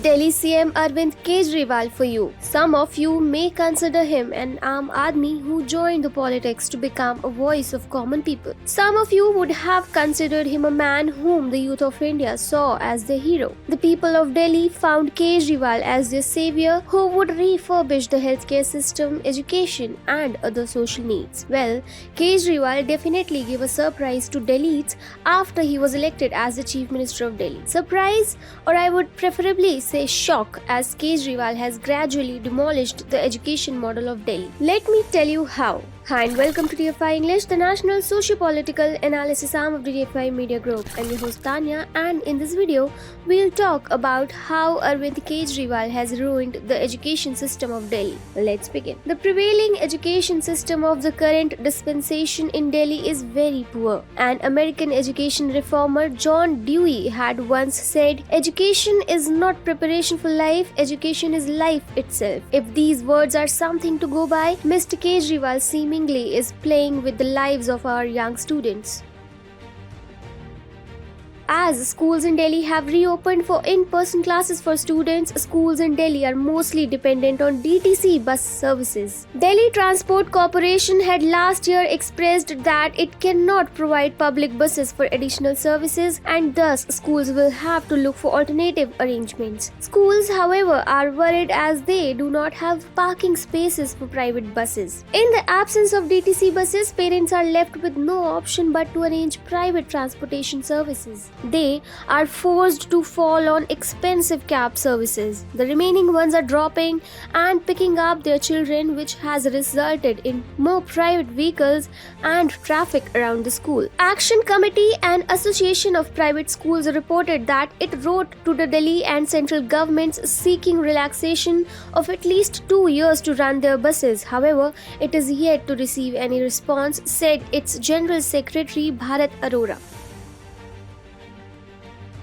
Delhi CM Arvind Kejriwal for you. Some of you may consider him an Aam Aadmi who joined the politics to become a voice of common people. Some of you would have considered him a man whom the youth of India saw as their hero. The people of Delhi found Kejriwal as their savior who would refurbish the healthcare system, education and other social needs. Well, Kejriwal definitely gave a surprise to Delhiites after he was elected as the Chief Minister of Delhi. Surprise, or I would preferably say shock, as Kejriwal has gradually demolished the education model of Delhi. Let me tell you how. Hi and welcome to TFI English, the national socio-political analysis arm of the TFI Media Group. I'm your host Tanya, and in this video, we'll talk about how Arvind Kejriwal has ruined the education system of Delhi. Let's begin. The prevailing education system of the current dispensation in Delhi is very poor. An American education reformer, John Dewey, had once said, "Education is not preparation for life, education is life itself." If these words are something to go by, Mr. Kejriwal seemingly is playing with the lives of our young students. As schools in Delhi have reopened for in-person classes for students, schools in Delhi are mostly dependent on DTC bus services. Delhi Transport Corporation had last year expressed that it cannot provide public buses for additional services, and thus schools will have to look for alternative arrangements. Schools, however, are worried as they do not have parking spaces for private buses. In the absence of DTC buses, parents are left with no option but to arrange private transportation services. They are forced to fall on expensive cab services. The remaining ones are dropping and picking up their children, which has resulted in more private vehicles and traffic around the school. Action Committee, an association of private schools, reported that it wrote to the Delhi and central governments seeking relaxation of at least 2 years to run their buses. However, it is yet to receive any response, said its General Secretary Bharat Arora.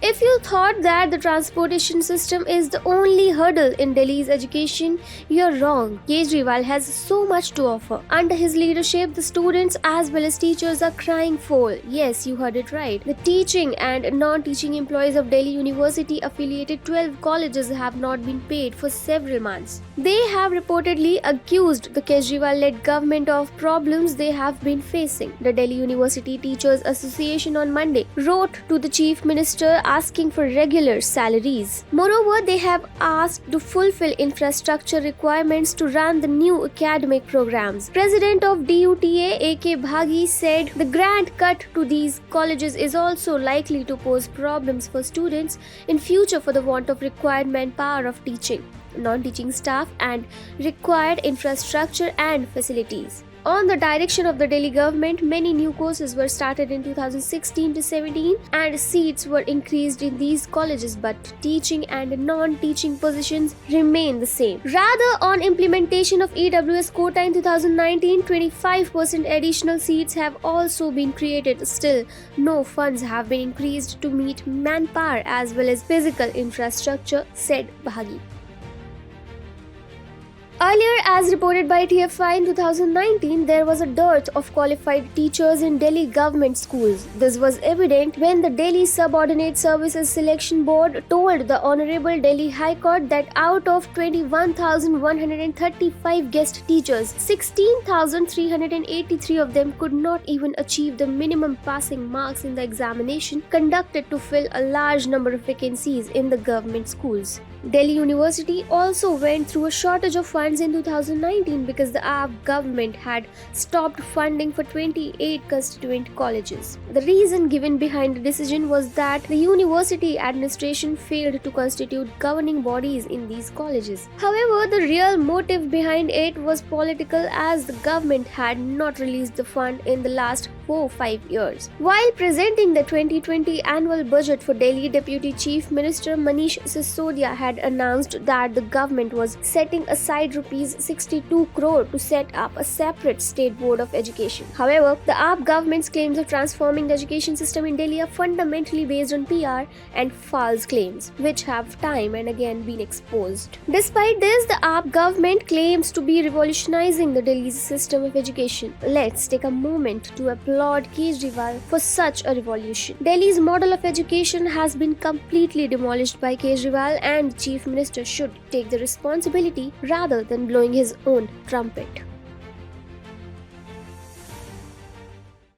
If you thought that the transportation system is the only hurdle in Delhi's education, you're wrong. Kejriwal has so much to offer. Under his leadership, the students as well as teachers are crying foul. Yes, you heard it right. The teaching and non-teaching employees of Delhi University affiliated 12 colleges have not been paid for several months. They have reportedly accused the Kejriwal-led government of problems they have been facing. The Delhi University Teachers Association on Monday wrote to the Chief Minister asking for regular salaries. Moreover, they have asked to fulfill infrastructure requirements to run the new academic programs. President of DUTA, A.K. Bhagi, said the grant cut to these colleges is also likely to pose problems for students in future for the want of required manpower of teaching, non-teaching staff and required infrastructure and facilities. On the direction of the Delhi government, many new courses were started in 2016 to 17 and seats were increased in these colleges, but teaching and non-teaching positions remain the same. Rather, on implementation of EWS quota in 2019, 25% additional seats have also been created. Still, no funds have been increased to meet manpower as well as physical infrastructure, said Bhagi. Earlier, as reported by TFI in 2019, there was a dearth of qualified teachers in Delhi government schools. This was evident when the Delhi Subordinate Services Selection Board told the Honorable Delhi High Court that out of 21,135 guest teachers, 16,383 of them could not even achieve the minimum passing marks in the examination conducted to fill a large number of vacancies in the government schools. Delhi University also went through a shortage of funds in 2019 because the AAP government had stopped funding for 28 constituent colleges. The reason given behind the decision was that the university administration failed to constitute governing bodies in these colleges. However, the real motive behind it was political, as the government had not released the fund in the last 4-5 years. While presenting the 2020 annual budget for Delhi, Deputy Chief Minister Manish Sisodia had announced that the government was setting aside rupees 62 crore to set up a separate state board of education. However, the AAP government's claims of transforming the education system in Delhi are fundamentally based on PR and false claims, which have time and again been exposed. Despite this, the AAP government claims to be revolutionizing the Delhi's system of education. Let's take a moment to applaud applaud Kejriwal for such a revolution. Delhi's model of education has been completely demolished by Kejriwal, and the Chief Minister should take the responsibility rather than blowing his own trumpet.